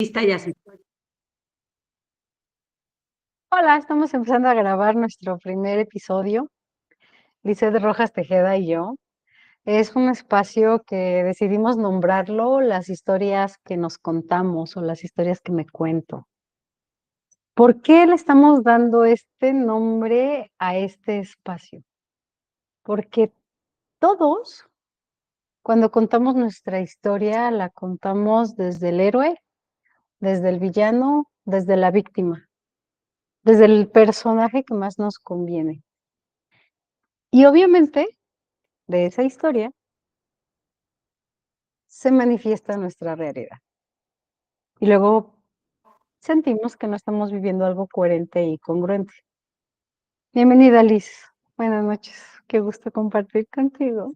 Lista, ya se fue. Hola, estamos empezando a grabar nuestro primer episodio, Lisette Rojas Tejeda y yo. Es un espacio que decidimos nombrarlo las historias que nos contamos o las historias que me cuento. ¿Por qué le estamos dando este nombre a este espacio? Porque todos, cuando contamos nuestra historia, la contamos desde el héroe, desde el villano, desde la víctima, desde el personaje que más nos conviene. Y obviamente, de esa historia se manifiesta nuestra realidad. Y luego sentimos que no estamos viviendo algo coherente y congruente. Bienvenida, Liz. Buenas noches. Qué gusto compartir contigo.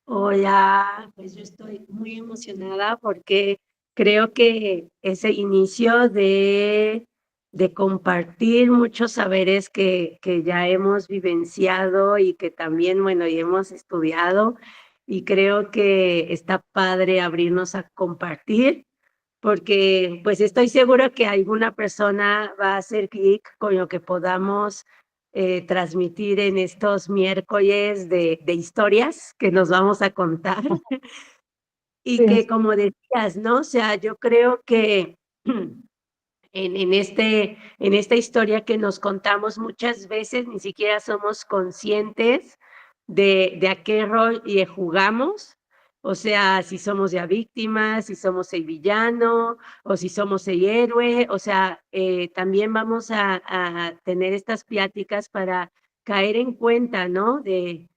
Hola, pues yo estoy muy emocionada porque creo que ese inicio de compartir muchos saberes que ya hemos vivenciado y que también, bueno, y hemos estudiado, y creo que está padre abrirnos a compartir, porque pues estoy seguro que alguna persona va a hacer clic con lo que podamos transmitir en estos miércoles de historias que nos vamos a contar. Y Sí. que como decías, ¿no? O sea, yo creo que en esta historia que nos contamos muchas veces ni siquiera somos conscientes de a qué rol le jugamos, o sea, si somos ya víctimas, si somos el villano o si somos el héroe, o sea, también vamos a tener estas pláticas para caer en cuenta, ¿no? De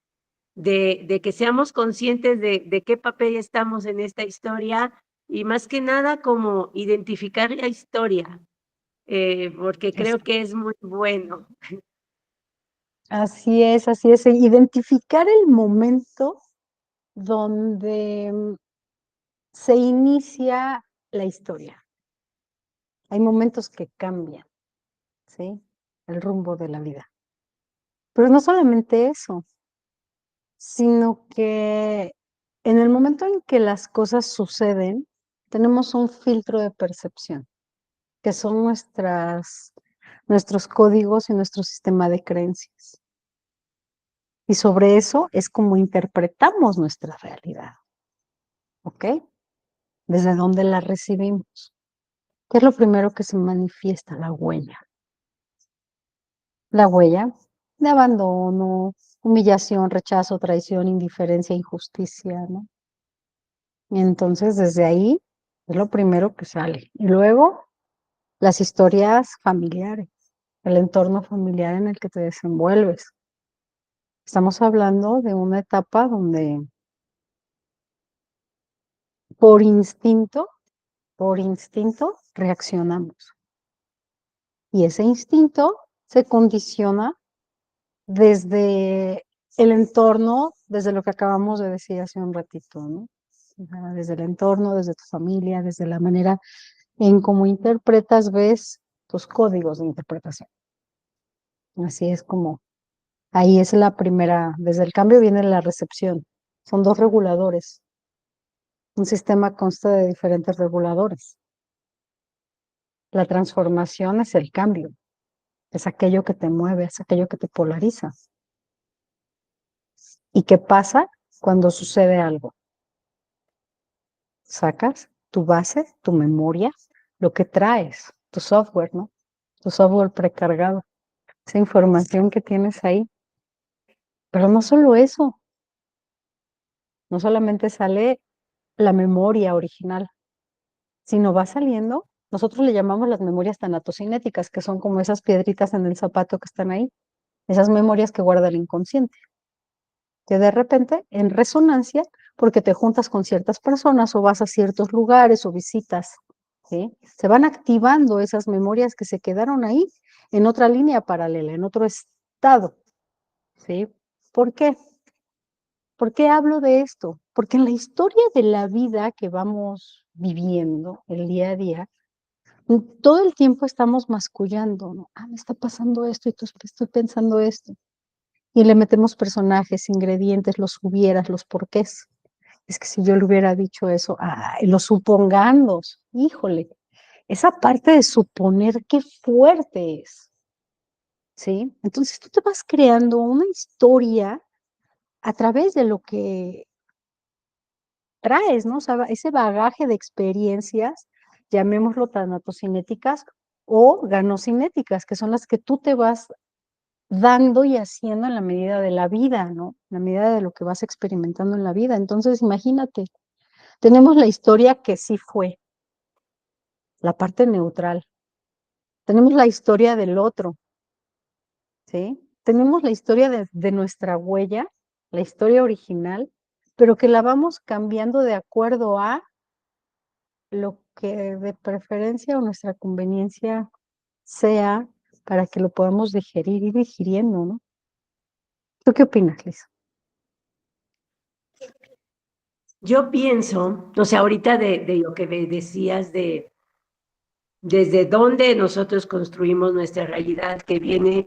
que seamos conscientes de qué papel estamos en esta historia y más que nada como identificar la historia, porque creo Exacto. que es muy bueno. Así es, así es. Identificar el momento donde se inicia la historia. Hay momentos que cambian, ¿sí? El rumbo de la vida. Pero no solamente eso, sino que en el momento en que las cosas suceden, tenemos un filtro de percepción, que son nuestros códigos y nuestro sistema de creencias. Y sobre eso es como interpretamos nuestra realidad, ¿ok? Desde dónde la recibimos. ¿Qué es lo primero que se manifiesta? La huella. La huella de abandono, humillación, rechazo, traición, indiferencia, injusticia, ¿no? Y entonces desde ahí es lo primero que sale. Y luego las historias familiares, el entorno familiar en el que te desenvuelves. Estamos hablando de una etapa donde por instinto, por instinto reaccionamos. Y ese instinto se condiciona desde el entorno, desde lo que acabamos de decir hace un ratito, ¿no? O sea, desde el entorno, desde tu familia, desde la manera en cómo interpretas, ves tus códigos de interpretación. Así es como, ahí es la primera, desde el cambio viene la recepción. Son dos reguladores. Un sistema consta de diferentes reguladores. La transformación es el cambio, es aquello que te mueve, es aquello que te polariza. ¿Y qué pasa cuando sucede algo? Sacas tu base, tu memoria, lo que traes, tu software, ¿no? Tu software precargado, esa información que tienes ahí. Pero no solo eso, no solamente sale la memoria original, sino va saliendo, nosotros le llamamos las memorias tanatocinéticas, que son como esas piedritas en el zapato que están ahí, esas memorias que guarda el inconsciente, que de repente en resonancia, porque te juntas con ciertas personas o vas a ciertos lugares o visitas, ¿sí? Se van activando esas memorias que se quedaron ahí en otra línea paralela, en otro estado, ¿sí? ¿Por qué? ¿Por qué hablo de esto? Porque en la historia de la vida que vamos viviendo el día a día, todo el tiempo estamos mascullando, ¿no? Ah, me está pasando esto y estoy pensando esto. Y le metemos personajes, ingredientes, los hubieras, los porqués. es que si yo le hubiera dicho eso, ay, los supongandos, híjole, esa parte de suponer qué fuerte es, ¿sí? Entonces tú te vas creando una historia a través de lo que traes, ¿no? O sea, ese bagaje de experiencias, llamémoslo tanatocinéticas o ganocinéticas, que son las que tú te vas dando y haciendo en la medida de la vida, ¿no? En la medida de lo que vas experimentando en la vida. Entonces, imagínate, tenemos la historia que sí fue, la parte neutral. Tenemos la historia del otro, ¿sí? Tenemos la historia de nuestra huella, la historia original, pero que la vamos cambiando de acuerdo a lo que de preferencia o nuestra conveniencia sea para que lo podamos digerir y digiriendo, ¿no? ¿Tú qué opinas, Liz? Yo pienso, o sea, ahorita de lo que me decías de desde dónde nosotros construimos nuestra realidad, que viene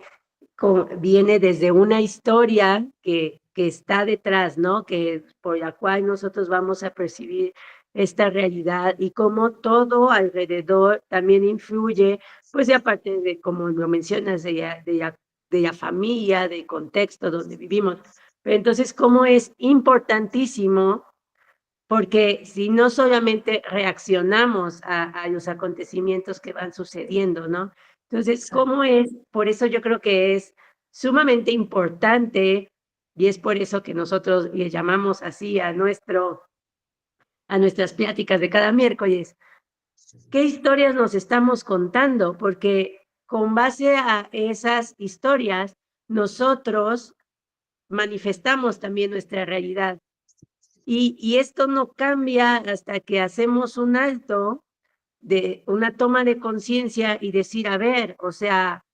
desde una historia que está detrás, ¿no? Que por la cual nosotros vamos a percibir esta realidad y cómo todo alrededor también influye, pues y aparte de, como lo mencionas, de la familia, del contexto donde vivimos. Pero entonces, cómo es importantísimo porque si no solamente reaccionamos a los acontecimientos que van sucediendo, ¿no? Entonces, Exacto. ¿cómo es? Por eso yo creo que es sumamente importante y es por eso que nosotros le llamamos así a nuestras pláticas de cada miércoles. ¿Qué historias nos estamos contando? Porque con base a esas historias, nosotros manifestamos también nuestra realidad. Y esto no cambia hasta que hacemos un alto de una toma de conciencia y decir, a ver, o sea,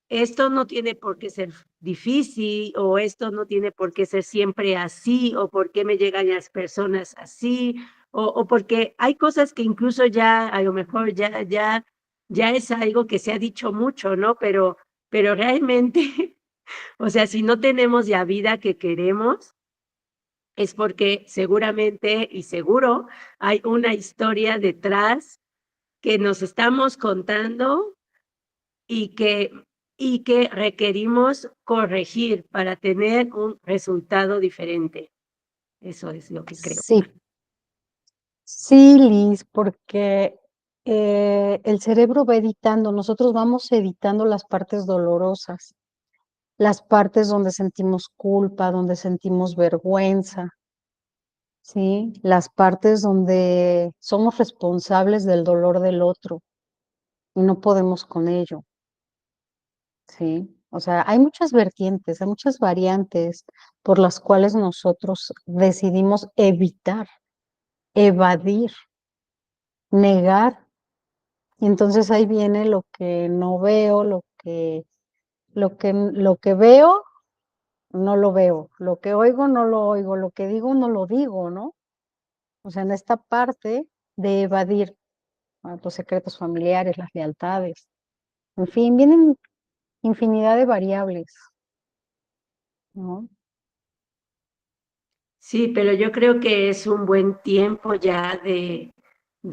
esto no tiene por qué ser difícil o esto no tiene por qué ser siempre así o por qué me llegan las personas así o porque hay cosas que incluso ya a lo mejor ya es algo que se ha dicho mucho, ¿no? Pero realmente, o sea, si no tenemos la vida que queremos, es porque seguramente y seguro hay una historia detrás que nos estamos contando y que, y que requerimos corregir para tener un resultado diferente. Eso es lo que creo. Sí, sí, Liz, porque el cerebro va editando, nosotros vamos editando las partes dolorosas, las partes donde sentimos culpa, donde sentimos vergüenza, ¿sí? Las partes donde somos responsables del dolor del otro y no podemos con ello, ¿sí? O sea, hay muchas vertientes, hay muchas variantes por las cuales nosotros decidimos evitar, evadir, negar. Y entonces ahí viene lo que no veo, lo que veo, no lo veo, lo que oigo, no lo oigo, lo que digo, no lo digo, ¿no? O sea, en esta parte de evadir los secretos familiares, las lealtades, en fin, vienen infinidad de variables, ¿no? Sí, pero yo creo que es un buen tiempo ya de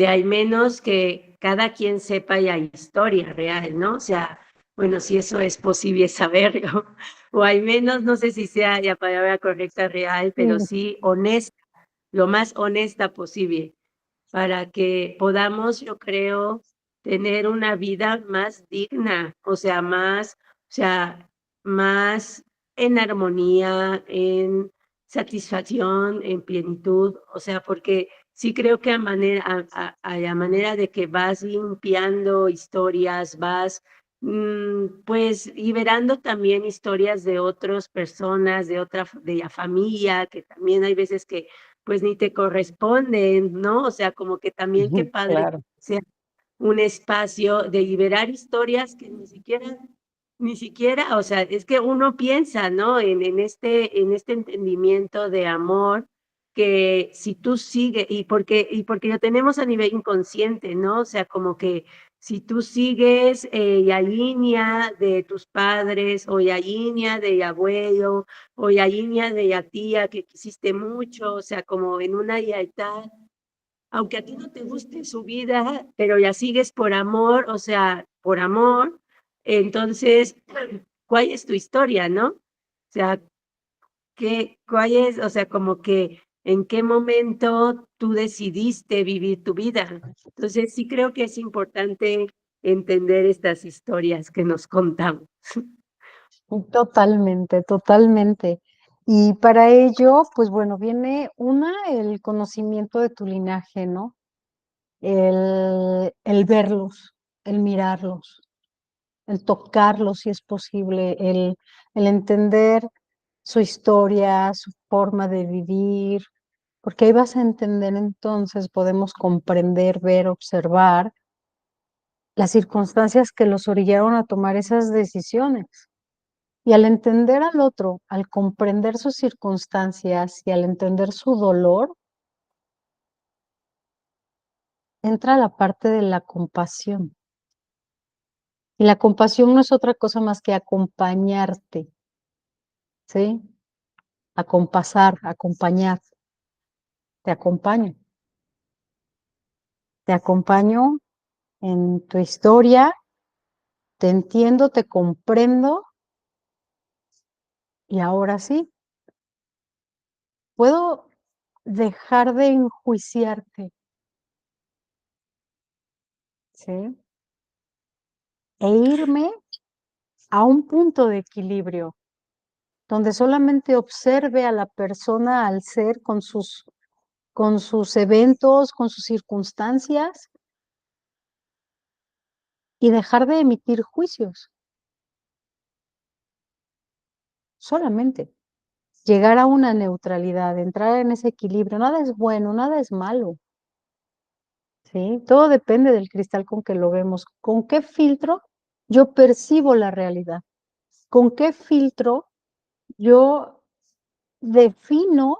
al menos que cada quien sepa la historia real, ¿no? O sea, bueno, si eso es posible saberlo, o al menos, no sé si sea la palabra correcta real, pero Sí, sí honesta, lo más honesta posible para que podamos, yo creo, tener una vida más digna, o sea, más en armonía, en satisfacción, en plenitud, o sea, porque sí creo que a la manera de que vas limpiando historias, vas pues liberando también historias de otras personas, de la familia, que también hay veces que pues ni te corresponden, ¿no? O sea, como que también qué ujú, padre claro. que sea un espacio de liberar historias que ni siquiera, o sea, es que uno piensa, ¿no? En este entendimiento de amor, que si tú sigues, y porque lo tenemos a nivel inconsciente, ¿no? O sea, como que si tú sigues la línea de tus padres o la línea de abuelo o la línea de la tía que quisiste mucho, o sea, como en una lealtad, aunque a ti no te guste su vida, pero la sigues por amor, o sea, por amor, entonces, ¿cuál es tu historia, no? O sea, ¿cuál es, o sea, como que en qué momento tú decidiste vivir tu vida? Entonces, sí creo que es importante entender estas historias que nos contamos. Totalmente, totalmente. Y para ello, pues bueno, viene el conocimiento de tu linaje, ¿no? El verlos, el mirarlos, el tocarlos si es posible, el entender su historia, su forma de vivir, porque ahí vas a entender entonces, podemos comprender, ver, observar las circunstancias que los orillaron a tomar esas decisiones. Y al entender al otro, al comprender sus circunstancias y al entender su dolor, entra la parte de la compasión. Y la compasión no es otra cosa más que acompañarte, ¿sí? Acompasar, acompañar. Te acompaño. Te acompaño en tu historia, te entiendo, te comprendo y ahora sí, puedo dejar de enjuiciarte, ¿sí? E irme a un punto de equilibrio donde solamente observe a la persona al ser con sus eventos, con sus circunstancias y dejar de emitir juicios. Solamente llegar a una neutralidad, entrar en ese equilibrio. Nada es bueno, nada es malo. ¿Sí? Todo depende del cristal con que lo vemos. ¿Con qué filtro yo percibo la realidad? ¿Con qué filtro yo defino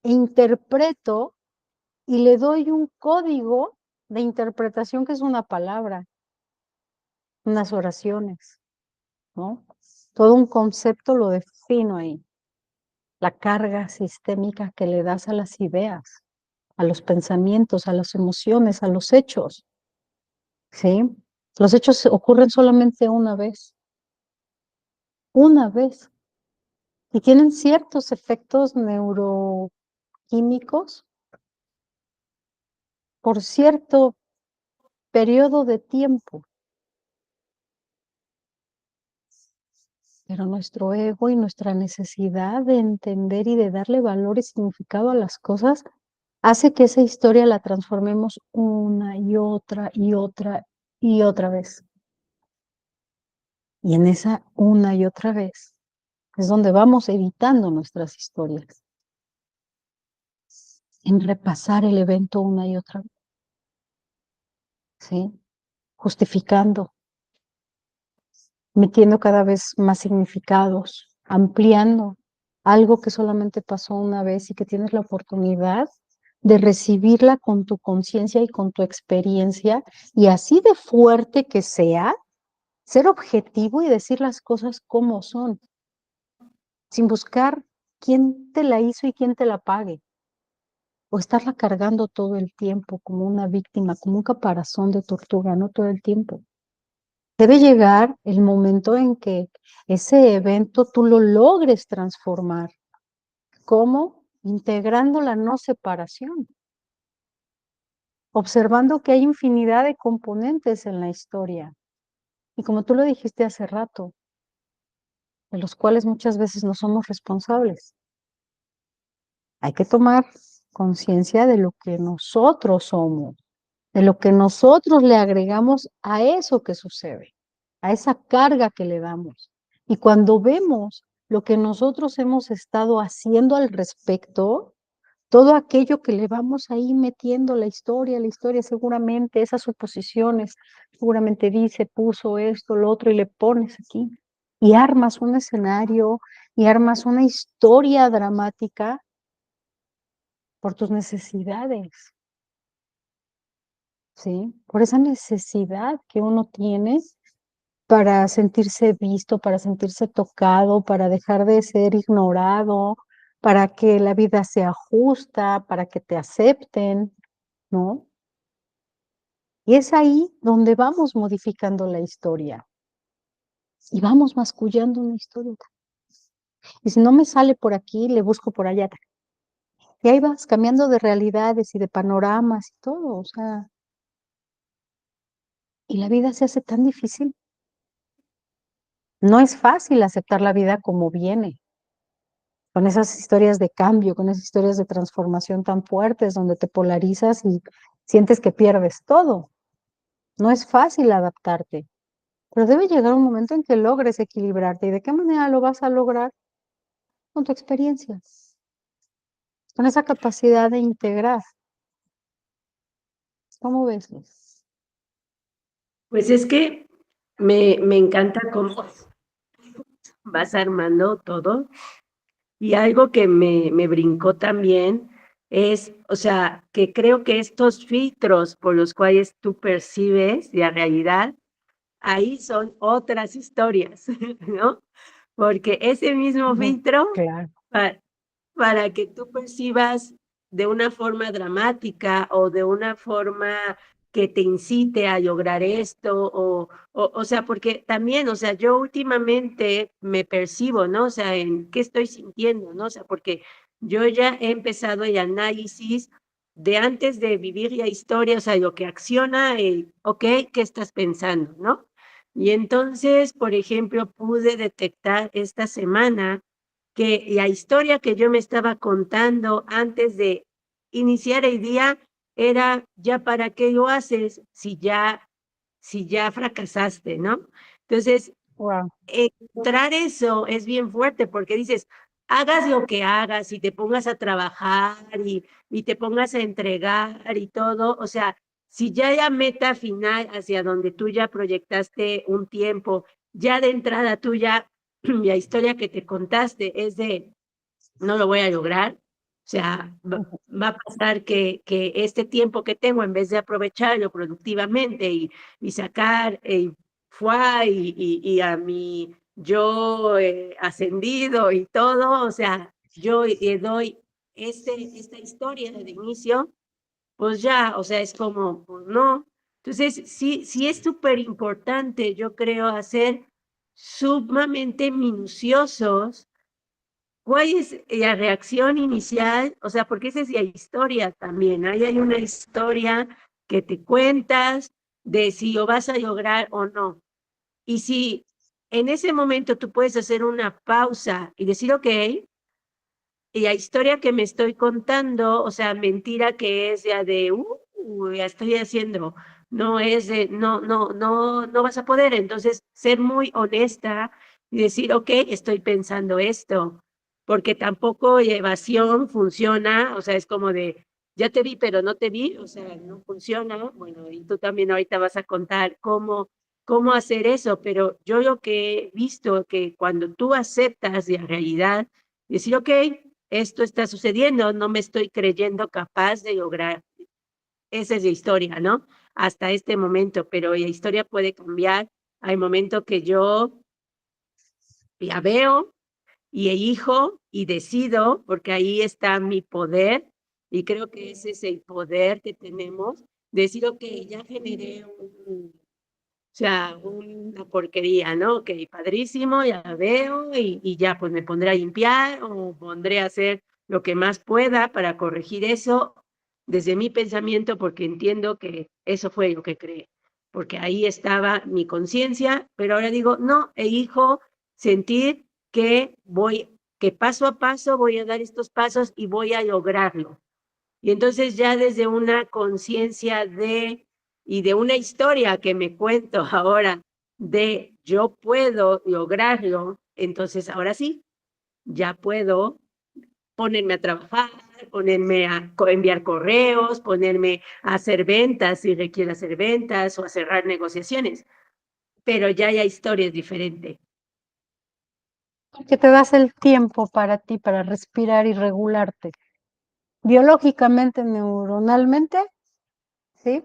e interpreto y le doy un código de interpretación que es una palabra, unas oraciones, ¿no? Todo un concepto lo defino ahí. La carga sistémica que le das a las ideas, a los pensamientos, a las emociones, a los hechos, ¿sí? Los hechos ocurren solamente una vez, y tienen ciertos efectos neuroquímicos por cierto periodo de tiempo. Pero nuestro ego y nuestra necesidad de entender y de darle valor y significado a las cosas hace que esa historia la transformemos una y otra y otra y otra vez. Y en esa una y otra vez es donde vamos editando nuestras historias, en repasar el evento una y otra vez, ¿sí? Justificando, metiendo cada vez más significados, ampliando algo que solamente pasó una vez y que tienes la oportunidad de recibirla con tu conciencia y con tu experiencia, y así de fuerte que sea, ser objetivo y decir las cosas como son, sin buscar quién te la hizo y quién te la pague, o estarla cargando todo el tiempo como una víctima, como un caparazón de tortuga, no todo el tiempo. Debe llegar el momento en que ese evento tú lo logres transformar. ¿Cómo? Integrando la no separación, observando que hay infinidad de componentes en la historia. Y como tú lo dijiste hace rato, de los cuales muchas veces no somos responsables. Hay que tomar conciencia de lo que nosotros somos, de lo que nosotros le agregamos a eso que sucede, a esa carga que le damos. Y cuando vemos lo que nosotros hemos estado haciendo al respecto, todo aquello que le vamos ahí metiendo la historia seguramente, esas suposiciones, seguramente dice, puso esto, lo otro, y le pones aquí, y armas un escenario, y armas una historia dramática por tus necesidades. ¿sí? Por esa necesidad que uno tiene para sentirse visto, para sentirse tocado, para dejar de ser ignorado, para que la vida sea justa, para que te acepten, ¿no? Y es ahí donde vamos modificando la historia y vamos mascullando una historia. Y si no me sale por aquí, le busco por allá. Y ahí vas cambiando de realidades y de panoramas y todo, o sea, y la vida se hace tan difícil. No es fácil aceptar la vida como viene, con esas historias de cambio, con esas historias de transformación tan fuertes, donde te polarizas y sientes que pierdes todo. No es fácil adaptarte, pero debe llegar un momento en que logres equilibrarte. ¿Y de qué manera lo vas a lograr? Con tu experiencia, con esa capacidad de integrar. ¿Cómo ves, Liz? Pues es que me encanta cómo vas armando todo. Y algo que me brincó también es, o sea, que creo que estos filtros por los cuales tú percibes la realidad, ahí son otras historias, ¿no? Porque ese mismo Ujú, filtro claro. pa para que tú percibas de una forma dramática o de una forma que te incite a lograr esto o sea, porque también, o sea, yo últimamente me percibo, ¿no? O sea, en qué estoy sintiendo, ¿no? O sea, porque yo ya he empezado el análisis de antes de vivir la historia, o sea, lo que acciona el, okey, ¿qué estás pensando?, ¿no? Y entonces, por ejemplo, pude detectar esta semana que la historia que yo me estaba contando antes de iniciar el día era, ¿ya para qué lo haces si ya fracasaste, ¿no? Entonces, Guau. encontrar eso es bien fuerte, porque dices, hagas lo que hagas y te pongas a trabajar y te pongas a entregar y todo, o sea, si ya la meta final hacia donde tú ya proyectaste un tiempo, ya de entrada tú ya la historia que te contaste es de no lo voy a lograr. O sea, Ujú. va a pasar que este tiempo que tengo, en vez de aprovecharlo productivamente y sacar el FUA y a mi yo, ascendido y todo, o sea, yo le doy esta historia de inicio, pues ya, o sea, es como, pues no. Entonces, sí es súper importante, yo creo, hacer sumamente minuciosos. ¿Cuál es la reacción inicial? O sea, porque esa es la historia también. Ahí hay una historia que te cuentas de si lo vas a lograr o no. Y si en ese momento tú puedes hacer una pausa y decir, okey, y la historia que me estoy contando, o sea, mentira que es ya de, la estoy haciendo, no es de, no vas a poder. Entonces, ser muy honesta y decir, okey, estoy pensando esto, porque tampoco evasión funciona, o sea, es como de, ya te vi, pero no te vi, o sea, no funciona. Bueno, y tú también ahorita vas a contar cómo hacer eso, pero yo lo que he visto que cuando tú aceptas la realidad, decir, okey, esto está sucediendo, no me estoy creyendo capaz de lograr. Esa es la historia, ¿no? Hasta este momento, pero la historia puede cambiar. Hay momentos que yo la veo y elijo y decido, porque ahí está mi poder, y creo que ese es el poder que tenemos, decir: "Okey, ya generé un o sea, una porquería, ¿no? Okey, padrísimo, ya la veo y ya, pues, me pondré a limpiar o pondré a hacer lo que más pueda para corregir eso desde mi pensamiento, porque entiendo que eso fue lo que creé, porque ahí estaba mi conciencia, pero ahora digo: "No, elijo sentir que paso a paso voy a dar estos pasos y voy a lograrlo". Y entonces ya desde una conciencia de y de una historia que me cuento ahora de yo puedo lograrlo, entonces ahora sí, ya puedo ponerme a trabajar, ponerme a enviar correos, ponerme a hacer ventas si requiere hacer ventas o a cerrar negociaciones, pero ya la historia es diferente. Porque te das el tiempo para ti, para respirar y regularte. Biológicamente, neuronalmente, ¿sí?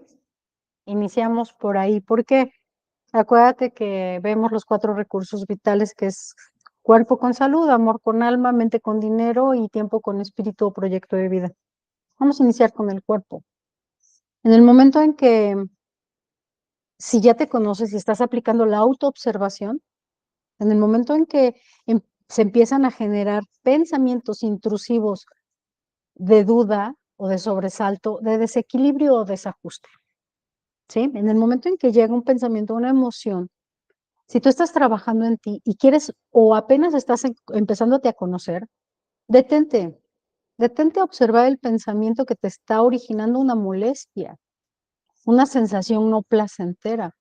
Iniciamos por ahí. ¿Por qué? Acuérdate que vemos los 4 recursos vitales, que es cuerpo con salud, amor con alma, mente con dinero y tiempo con espíritu o proyecto de vida. Vamos a iniciar con el cuerpo. En el momento en que, si ya te conoces y estás aplicando la autoobservación, en el momento en que se empiezan a generar pensamientos intrusivos de duda o de sobresalto, de desequilibrio o desajuste, ¿sí? En el momento en que llega un pensamiento, una emoción, si tú estás trabajando en ti y quieres o apenas estás empezándote a conocer, detente, detente a observar el pensamiento que te está originando una molestia, una sensación no placentera,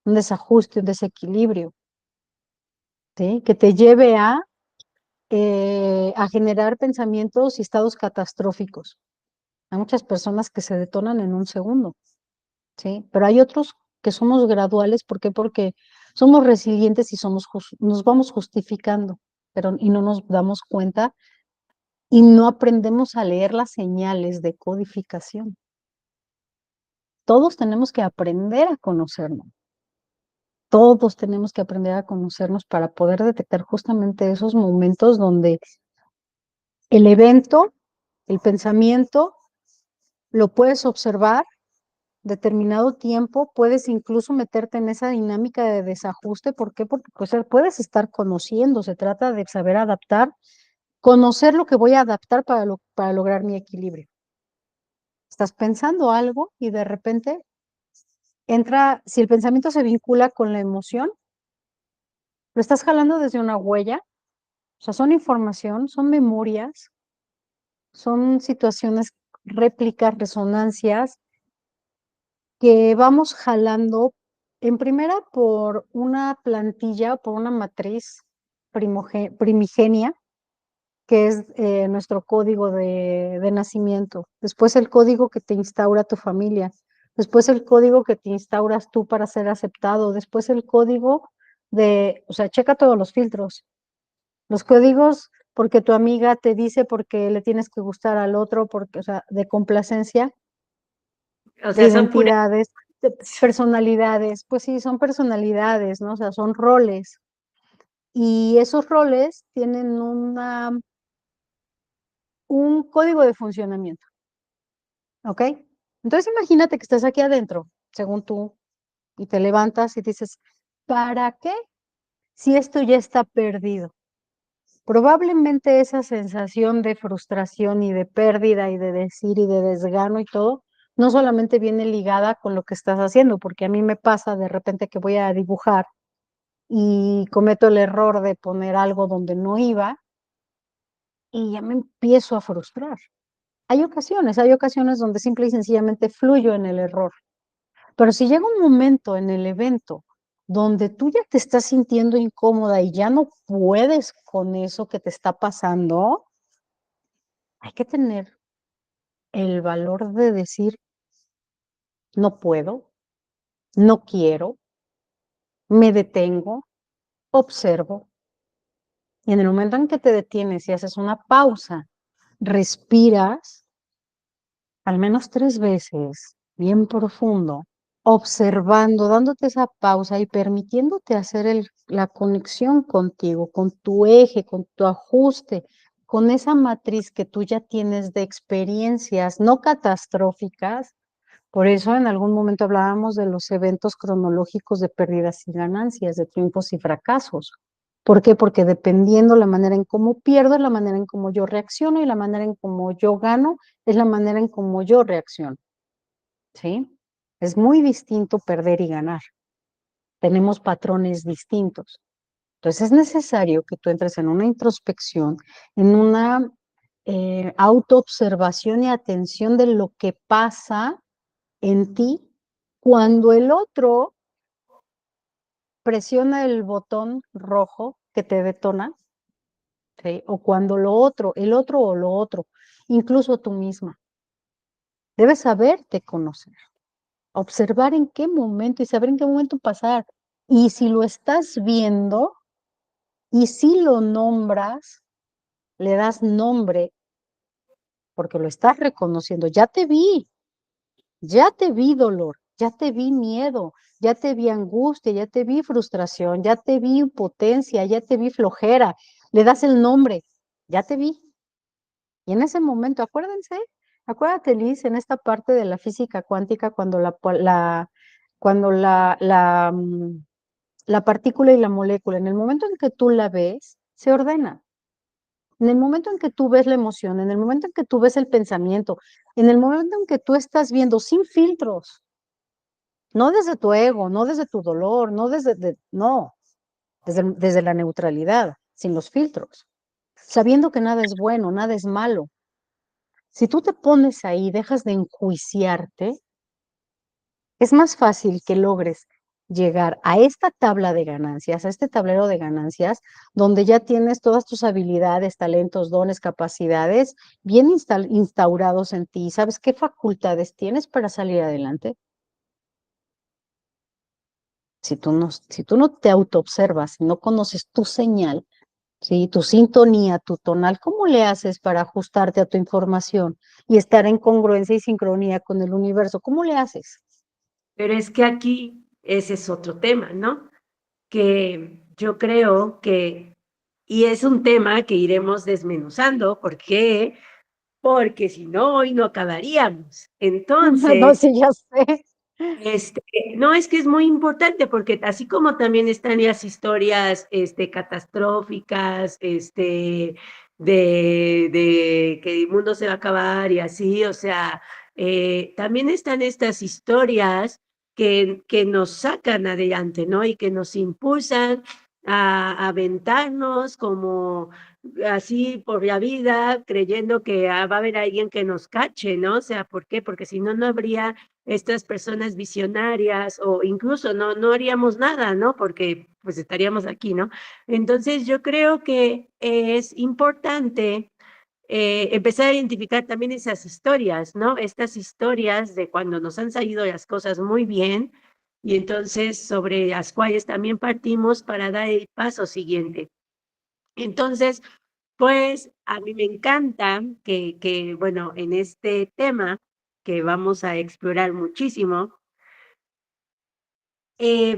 un desajuste, un desequilibrio, ¿sí? Que te lleve a generar pensamientos y estados catastróficos. Hay muchas personas que se detonan en un segundo, ¿sí? Pero hay otros que somos graduales. ¿Por qué? Porque somos resilientes y nos vamos justificando, y no nos damos cuenta y no aprendemos a leer las señales de codificación. Todos tenemos que aprender a conocernos. Todos tenemos que aprender a conocernos para poder detectar justamente esos momentos donde el evento, el pensamiento, lo puedes observar determinado tiempo, puedes incluso meterte en esa dinámica de desajuste. ¿Por qué? Porque pues, puedes estar conociendo, se trata de saber adaptar, conocer lo que voy a adaptar para lograr mi equilibrio. Estás pensando algo y de repente entra, si el pensamiento se vincula con la emoción, lo estás jalando desde una huella, o sea, son información, son memorias, son situaciones, réplicas, resonancias que vamos jalando en primera por una plantilla, por una matriz primigenia, que es nuestro código de nacimiento. Después el código que te instaura tu familia. Después el código que te instauras tú para ser aceptado. Después el código o sea, checa todos los filtros. Los códigos porque tu amiga te dice porque le tienes que gustar al otro, porque, o sea, de complacencia, O de sea, son puras identidades, de personalidades. Pues sí, son personalidades, ¿no? O sea, son roles. Y esos roles tienen un código de funcionamiento. ¿Ok? Entonces imagínate que estás aquí adentro, según tú, y te levantas y dices, ¿para qué si esto ya está perdido? Probablemente esa sensación de frustración y de pérdida y de decir y de desgano y todo, no solamente viene ligada con lo que estás haciendo, porque a mí me pasa de repente que voy a dibujar y cometo el error de poner algo donde no iba y ya me empiezo a frustrar. Hay ocasiones donde simple y sencillamente fluyo en el error. Pero si llega un momento en el evento donde tú ya te estás sintiendo incómoda y ya no puedes con eso que te está pasando, hay que tener el valor de decir, no puedo, no quiero, me detengo, observo. Y en el momento en que te detienes y haces una pausa, respiras al menos 3 veces, bien profundo, observando, dándote esa pausa y permitiéndote hacer la conexión contigo, con tu eje, con tu ajuste, con esa matriz que tú ya tienes de experiencias no catastróficas. Por eso en algún momento hablábamos de los eventos cronológicos de pérdidas y ganancias, de triunfos y fracasos. ¿Por qué? Porque dependiendo la manera en cómo pierdo, es la manera en cómo yo reacciono, y la manera en cómo yo gano es la manera en cómo yo reacciono. ¿Sí? Es muy distinto perder y ganar. Tenemos patrones distintos. Entonces es necesario que tú entres en una introspección, en una autoobservación y atención de lo que pasa en ti cuando el otro presiona el botón rojo que te detona, ¿sí? O cuando el otro o lo otro, incluso tú misma. Debes saberte conocer, observar en qué momento y saber en qué momento pasar. Y si lo estás viendo y si lo nombras, le das nombre porque lo estás reconociendo. Ya te vi dolor, ya te vi miedo, ya te vi angustia, ya te vi frustración, ya te vi impotencia, ya te vi flojera, le das el nombre, ya te vi. Y en ese momento, acuérdate, Liz, en esta parte de la física cuántica, cuando cuando la partícula y la molécula, en el momento en que tú la ves, se ordena. En el momento en que tú ves la emoción, en el momento en que tú ves el pensamiento, en el momento en que tú estás viendo sin filtros, no desde tu ego, no desde tu dolor, no no, desde la neutralidad, sin los filtros, sabiendo que nada es bueno, nada es malo. Si tú te pones ahí, dejas de enjuiciarte, es más fácil que logres llegar a esta tabla de ganancias, a este tablero de ganancias, donde ya tienes todas tus habilidades, talentos, dones, capacidades bien instaurados en ti. ¿Sabes qué facultades tienes para salir adelante? Si tú no te autoobservas, no conoces tu señal, ¿sí? Tu sintonía, tu tonal, ¿cómo le haces para ajustarte a tu información y estar en congruencia y sincronía con el universo? ¿Cómo le haces? Pero es que aquí ese es otro tema, ¿no? Que yo creo que, y es un tema que iremos desmenuzando, ¿por qué? Porque si no, hoy no acabaríamos. No, Entonces, sí, ya sé. este, no, es que es muy importante porque así como también están las historias, catastróficas, de que el mundo se va a acabar y así, o sea, también están estas historias que nos sacan adelante, ¿no? Y que nos impulsan a aventarnos como así por la vida, creyendo que va a haber alguien que nos cache, ¿no? O sea, ¿por qué? Porque si no, no habría estas personas visionarias o incluso no haríamos nada, ¿no? Porque pues estaríamos aquí, ¿no? Entonces yo creo que es importante empezar a identificar también esas historias, ¿no? Estas historias de cuando nos han salido las cosas muy bien y entonces sobre las cuales también partimos para dar el paso siguiente. Entonces, pues a mí me encanta bueno, en este tema que vamos a explorar muchísimo,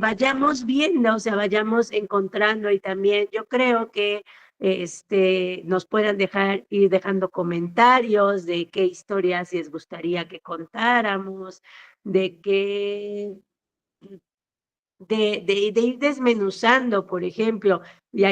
vayamos viendo, o sea, vayamos encontrando y también yo creo que nos puedan ir dejando comentarios de qué historias les gustaría que contáramos, de qué de ir desmenuzando, por ejemplo,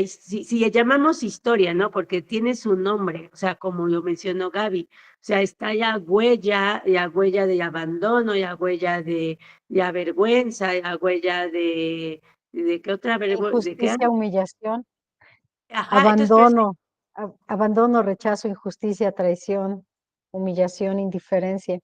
si le llamamos historia, ¿no? Porque tiene su nombre, o sea, como lo mencionó Gaby, o sea, está la huella de abandono, la huella de la vergüenza, la huella ¿de qué otra vergüenza? ¿De qué? Injusticia, humillación, Ajá, entonces, pero abandono, rechazo, injusticia, traición, humillación, indiferencia.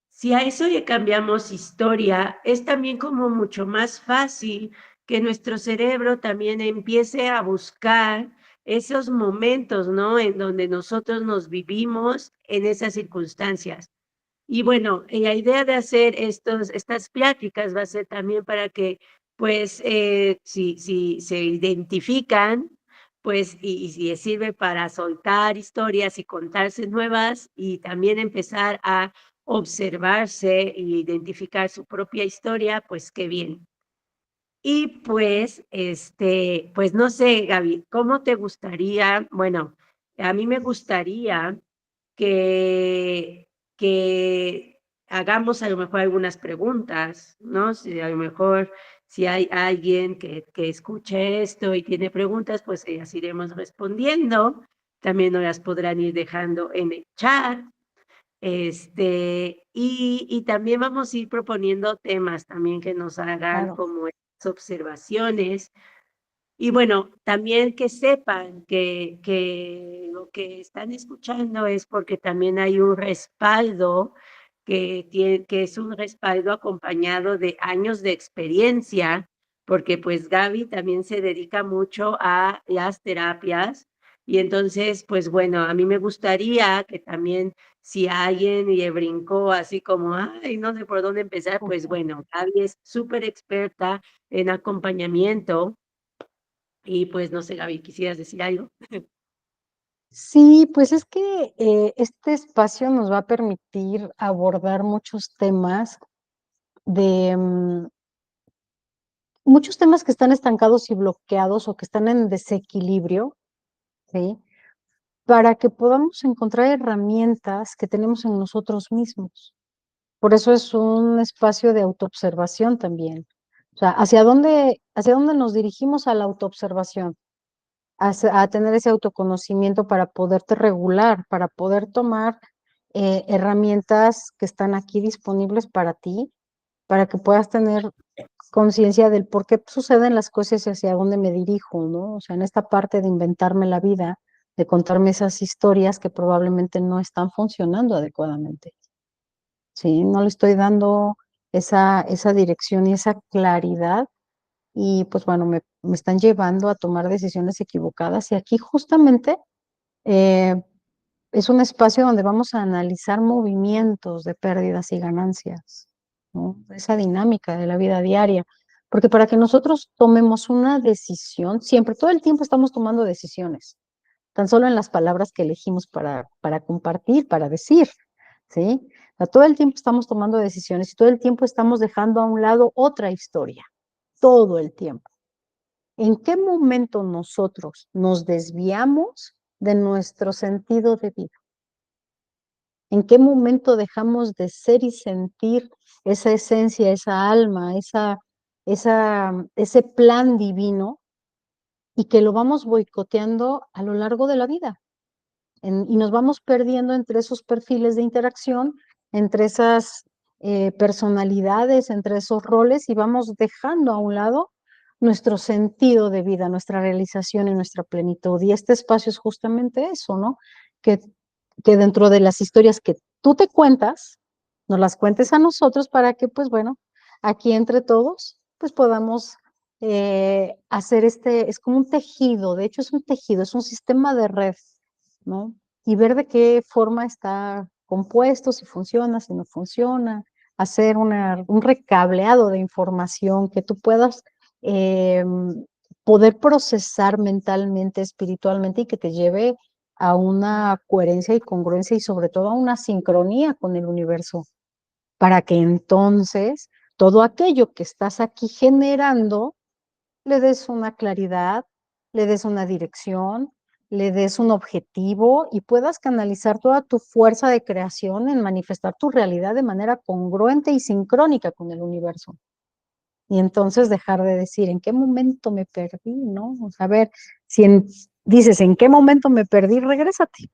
si a eso le cambiamos historia, es también como mucho más fácil que nuestro cerebro también empiece a buscar esos momentos, ¿no? En donde nosotros nos vivimos en esas circunstancias. Y bueno, la idea de hacer estas pláticas va a ser también para que, pues, si se identifican, pues, y si les sirve para soltar historias y contarse nuevas y también empezar a observarse e identificar su propia historia, pues qué bien. Y pues, pues no sé, Gaby, ¿cómo te gustaría? Bueno, a mí me gustaría que, que hagamos a lo mejor algunas preguntas, ¿no? Si a lo mejor si hay alguien que escuche esto y tiene preguntas, pues ellas iremos respondiendo. También nos las podrán ir dejando en el chat. Y también vamos a ir proponiendo temas también que nos hagan Claro. como esas observaciones y bueno, también que sepan que lo que están escuchando es porque también hay un respaldo que es un respaldo acompañado de años de experiencia, porque pues Gaby también se dedica mucho a las terapias y entonces, pues bueno, a mí me gustaría que también si alguien le brincó así como, ay, no sé por dónde empezar, pues bueno, Gaby es súper experta en acompañamiento y pues no sé, Gaby, ¿quisieras decir algo? Sí, pues es que este espacio nos va a permitir abordar muchos temas de muchos temas que están estancados y bloqueados o que están en desequilibrio, ¿sí? Para que podamos encontrar herramientas que tenemos en nosotros mismos. Por eso es un espacio de autoobservación también. O sea, hacia dónde nos dirigimos a la autoobservación? A tener ese autoconocimiento para poderte regular, para poder tomar herramientas que están aquí disponibles para ti, para que puedas tener conciencia del por qué suceden las cosas y hacia dónde me dirijo, ¿no? O sea, en esta parte de inventarme la vida, de contarme esas historias que probablemente no están funcionando adecuadamente, ¿sí? No le estoy dando esa dirección y esa claridad y pues bueno, me están llevando a tomar decisiones equivocadas y aquí justamente eh, es un espacio donde vamos a analizar movimientos de pérdidas y ganancias, ¿no? Esa dinámica de la vida diaria. Porque para que nosotros tomemos una decisión, siempre, todo el tiempo estamos tomando decisiones, tan solo en las palabras que elegimos para compartir, para decir, ¿sí? O sea, todo el tiempo estamos tomando decisiones y todo el tiempo estamos dejando a un lado otra historia, todo el tiempo. ¿En qué momento nosotros nos desviamos de nuestro sentido de vida? ¿En qué momento dejamos de ser y sentir esa esencia, esa alma, ese plan divino y que lo vamos boicoteando a lo largo de la vida? Y nos vamos perdiendo entre esos perfiles de interacción, entre esas personalidades, entre esos roles y vamos dejando a un lado nuestro sentido de vida, nuestra realización y nuestra plenitud. Y este espacio es justamente eso, ¿no? Que, que dentro de las historias que tú te cuentas, nos las cuentes a nosotros para que, pues bueno, aquí entre todos, pues podamos hacer es como un tejido, de hecho es un tejido, es un sistema de red, ¿no? Y ver de qué forma está compuesto, si funciona, si no funciona, hacer un recableado de información que tú puedas eh, poder procesar mentalmente, espiritualmente y que te lleve a una coherencia y congruencia y sobre todo a una sincronía con el universo, para que entonces todo aquello que estás aquí generando le des una claridad, le des una dirección, le des un objetivo y puedas canalizar toda tu fuerza de creación en manifestar tu realidad de manera congruente y sincrónica con el universo. Y entonces dejar de decir, ¿en qué momento me perdí? ¿No? O sea, a ver, dices, ¿en qué momento me perdí? Regrésate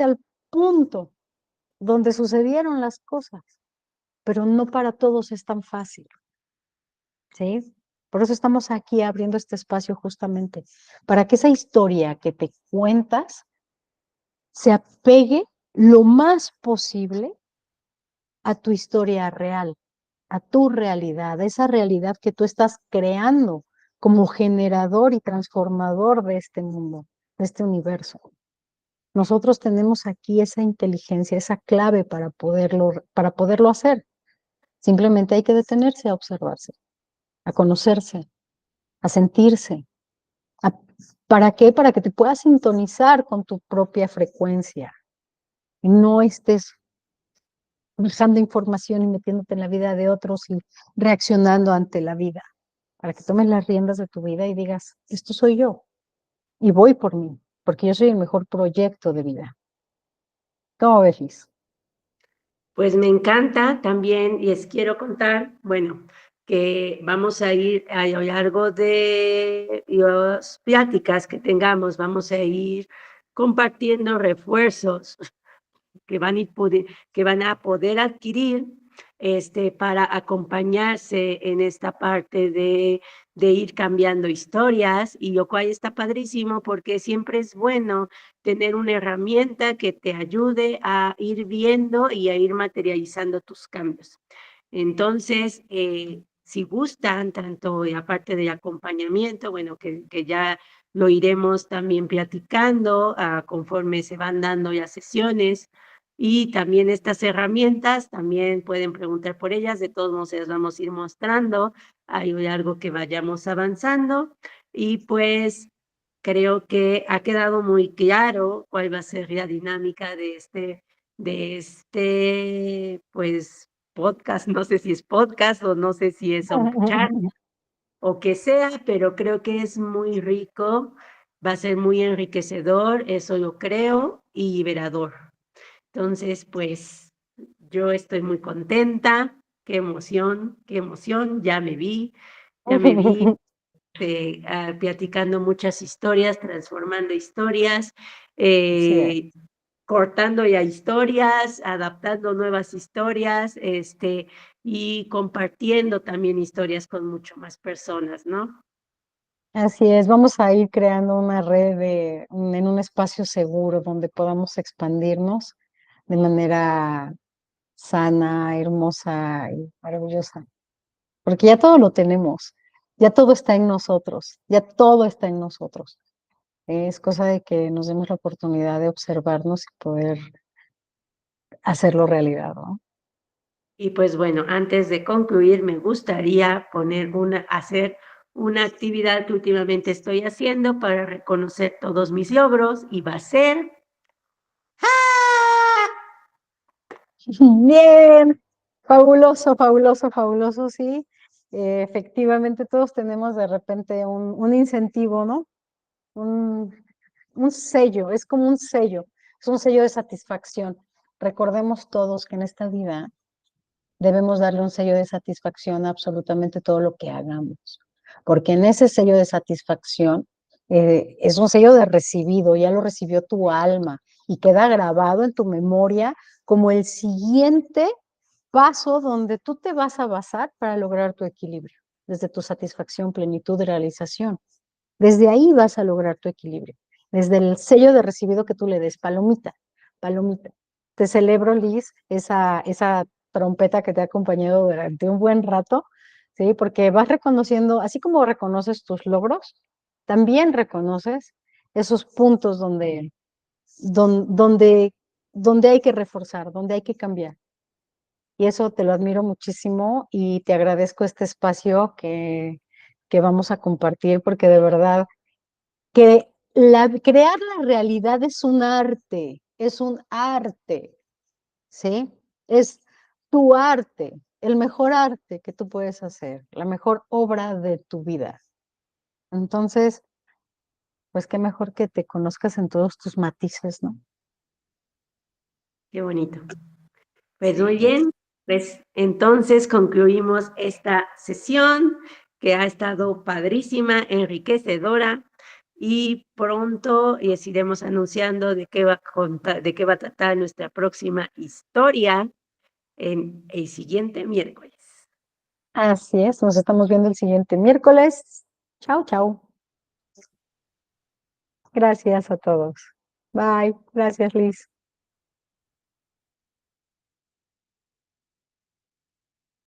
al punto donde sucedieron las cosas, pero no para todos es tan fácil. ¿Sí? Por eso estamos aquí abriendo este espacio justamente, para que esa historia que te cuentas se apegue lo más posible a tu historia real, a tu realidad, esa realidad que tú estás creando como generador y transformador de este mundo, de este universo. Nosotros tenemos aquí esa inteligencia, esa clave para poderlo hacer. Simplemente hay que detenerse a observarse, a conocerse, a sentirse. ¿A- ¿Para qué? Para que te puedas sintonizar con tu propia frecuencia y no estés buscando información y metiéndote en la vida de otros y reaccionando ante la vida. Para que tomes las riendas de tu vida y digas, esto soy yo y voy por mí, porque yo soy el mejor proyecto de vida. ¿Cómo ves, Liz? Pues me encanta también, y les quiero contar, bueno, que vamos a ir a lo largo de las pláticas que tengamos, vamos a ir compartiendo refuerzos que van a poder adquirir para acompañarse en esta parte de ir cambiando historias, y lo cual está padrísimo porque siempre es bueno tener una herramienta que te ayude a ir viendo y a ir materializando tus cambios. Entonces, si gustan, tanto aparte del acompañamiento, bueno, que ya lo iremos también platicando conforme se van dando las sesiones, y también estas herramientas, también pueden preguntar por ellas, de todos modos se las vamos a ir mostrando a lo largo que vayamos avanzando, y pues creo que ha quedado muy claro cuál va a ser la dinámica de pues podcast, no sé si es podcast o no sé si son charlas o que sea, pero creo que es muy rico, va a ser muy enriquecedor, eso yo creo, y liberador. Entonces, pues yo estoy muy contenta, qué emoción, ya me vi platicando muchas historias, transformando historias, Así es. eh, cortando ya historias, adaptando nuevas historias, y compartiendo también historias con mucho más personas, ¿no? Así es, vamos a ir creando una red en un espacio seguro donde podamos expandirnos de manera sana, hermosa y maravillosa. Porque ya todo lo tenemos, ya todo está en nosotros, ya todo está en nosotros. Es cosa de que nos demos la oportunidad de observarnos y poder hacerlo realidad, ¿no? Y pues bueno, antes de concluir, me gustaría hacer una actividad que últimamente estoy haciendo para reconocer todos mis logros y va a ser Bien, fabuloso, fabuloso, fabuloso, sí. Efectivamente, todos tenemos de repente un incentivo, ¿no? Un, un sello, es un sello de satisfacción. Recordemos todos que en esta vida debemos darle un sello de satisfacción a absolutamente todo lo que hagamos, porque en ese sello de satisfacción es un sello de recibido, ya lo recibió tu alma y queda grabado en tu memoria como el siguiente paso donde tú te vas a basar para lograr tu equilibrio, desde tu satisfacción, plenitud y realización. Desde ahí vas a lograr tu equilibrio, desde el sello de recibido que tú le des, palomita, palomita. Te celebro, Liz, esa trompeta que te ha acompañado durante un buen rato, ¿sí? Porque vas reconociendo, así como reconoces tus logros, también reconoces esos puntos donde, donde hay que reforzar, donde hay que cambiar. Y eso te lo admiro muchísimo y te agradezco este espacio que vamos a compartir porque de verdad que crear la realidad es un arte, ¿sí? Es tu arte, el mejor arte que tú puedes hacer, la mejor obra de tu vida. Entonces, pues qué mejor que te conozcas en todos tus matices, ¿no? qué bonito. Pues muy Sí. bien, pues entonces concluimos esta sesión que ha estado padrísima, enriquecedora y pronto les iremos anunciando de qué va a contar, de qué va a tratar nuestra próxima historia en el siguiente miércoles. Así es, nos estamos viendo el siguiente miércoles. Chao, chao. Gracias a todos. Bye. Gracias, Liz.